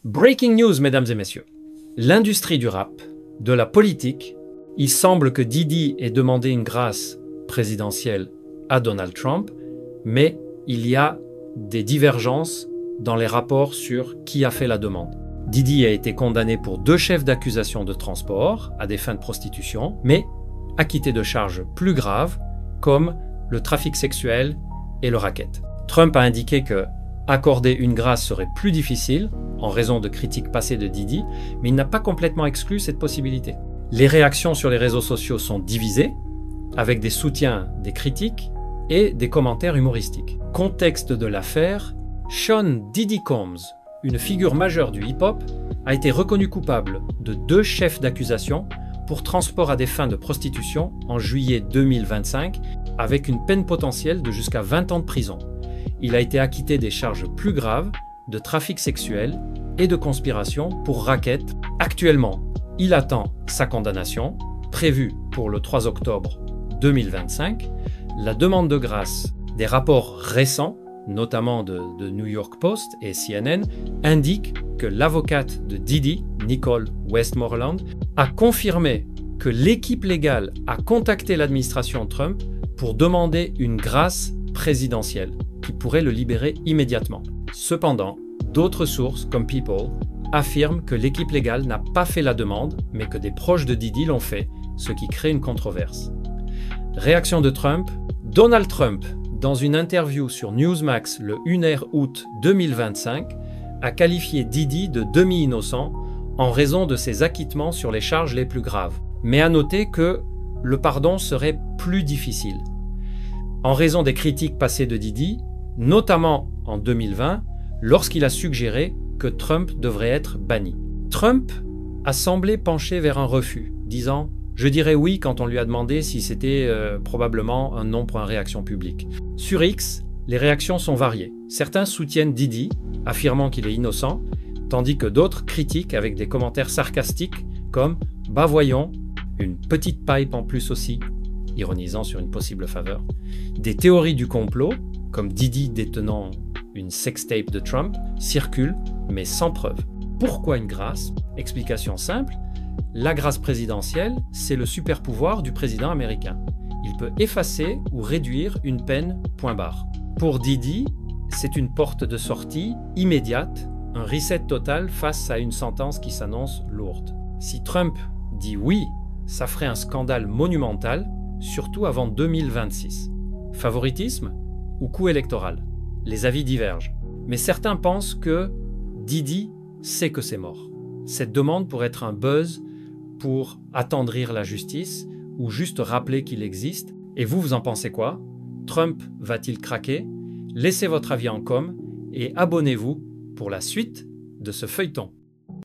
Breaking news, mesdames et messieurs. L'industrie du rap, de la politique, il semble que Diddy ait demandé une grâce présidentielle à Donald Trump, mais il y a des divergences dans les rapports sur qui a fait la demande. Diddy a été condamné pour 2 chefs d'accusation de transport à des fins de prostitution, mais acquitté de charges plus graves comme le trafic sexuel et le racket. Trump a indiqué que accorder une grâce serait plus difficile en raison de critiques passées de Diddy, mais il n'a pas complètement exclu cette possibilité. Les réactions sur les réseaux sociaux sont divisées, avec des soutiens, des critiques et des commentaires humoristiques. Contexte de l'affaire, Sean Diddy Combs, une figure majeure du hip-hop, a été reconnu coupable de 2 chefs d'accusation pour transport à des fins de prostitution en juillet 2025, avec une peine potentielle de jusqu'à 20 ans de prison. Il a été acquitté des charges plus graves de trafic sexuel et de conspiration pour racket. Actuellement, il attend sa condamnation, prévue pour le 3 octobre 2025. La demande de grâce des rapports récents, notamment de New York Post et CNN, indique que l'avocate de Diddy, Nicole Westmoreland, a confirmé que l'équipe légale a contacté l'administration Trump pour demander une grâce présidentielle qui pourrait le libérer immédiatement. Cependant, d'autres sources, comme People, affirment que l'équipe légale n'a pas fait la demande, mais que des proches de Diddy l'ont fait, ce qui crée une controverse. Réaction de Trump. Donald Trump, dans une interview sur Newsmax le 1er août 2025, a qualifié Diddy de demi-innocent en raison de ses acquittements sur les charges les plus graves, mais a noté que le pardon serait plus difficile. En raison des critiques passées de Diddy, notamment en 2020, lorsqu'il a suggéré que Trump devrait être banni. Trump a semblé pencher vers un refus, disant « Je dirais oui quand on lui a demandé si c'était probablement un non pour une réaction publique ». Sur X, les réactions sont variées. Certains soutiennent Diddy, affirmant qu'il est innocent, tandis que d'autres critiquent avec des commentaires sarcastiques comme « Bah voyons, une petite pipe en plus aussi », ironisant sur une possible faveur. Des théories du complot, comme Diddy détenant une sextape de Trump, circulent, mais sans preuve. Pourquoi une grâce? Explication simple, la grâce présidentielle, c'est le super pouvoir du président américain. Il peut effacer ou réduire une peine, point barre. Pour Diddy, c'est une porte de sortie immédiate, un reset total face à une sentence qui s'annonce lourde. Si Trump dit oui, ça ferait un scandale monumental, surtout avant 2026. Favoritisme ou coup électoral? Les avis divergent. Mais certains pensent que Diddy sait que c'est mort. Cette demande pourrait être un buzz pour attendrir la justice ou juste rappeler qu'il existe. Et vous en pensez quoi? Trump va-t-il craquer? Laissez votre avis en com et abonnez-vous pour la suite de ce feuilleton.